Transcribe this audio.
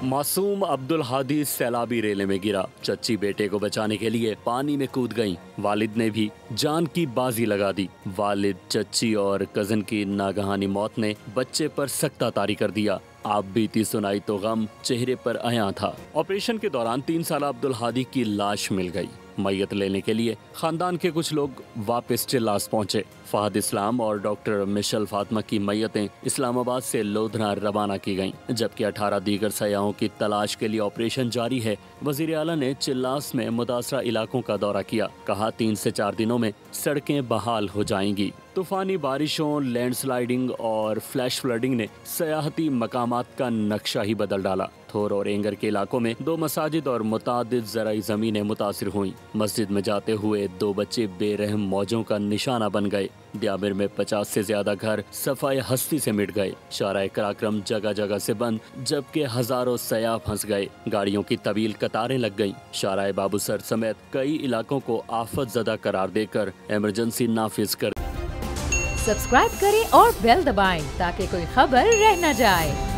मासूम अब्दुल हादी सैलाबी रेले में गिरा। चच्ची बेटे को बचाने के लिए पानी में कूद गईं। वालिद ने भी जान की बाजी लगा दी। वालिद, चच्ची और कजन की नागहानी मौत ने बच्चे पर सख्ता तारी कर दिया। आप बीती सुनाई तो गम चेहरे पर आया था। ऑपरेशन के दौरान 3 साल अब्दुल हादी की लाश मिल गई। मैयत लेने के लिए खानदान के कुछ लोग वापस चिल्लास पहुंचे। फहद इस्लाम और डॉक्टर मिशल फातिमा की मैयतें इस्लामाबाद से लोधना रवाना की गईं, जबकि 18 दीगर सयाहों की तलाश के लिए ऑपरेशन जारी है। वजीर आला ने चिल्लास में मुतासरा इलाकों का दौरा किया। कहा 3 से 4 दिनों में सड़कें बहाल हो जाएंगी। तूफानी बारिशों, लैंडस्लाइडिंग और फ्लैश फ्लडिंग ने सयाहती मकामात का नक्शा ही बदल डाला। थोर और एंगर के इलाकों में 2 मसाजिद और मुतादिद ज़राई ज़मीनें मुतासिर हुईं। मस्जिद में जाते हुए 2 बच्चे बेरहम मौजों का निशाना बन गए। दियामिर में 50 से ज्यादा घर सफाई हस्ती से मिट गए। शाराए कराक्रम जगह जगह से बंद, जबकि हजारों सयाह फंस गए। गाड़ियों की तवील कतारें लग गईं। शाराए बाबूसर समेत कई इलाकों को आफत ज़दा करार देकर इमरजेंसी नाफिज कर। सब्सक्राइब करें और बेल दबाएं ताकि कोई खबर रह न जाए।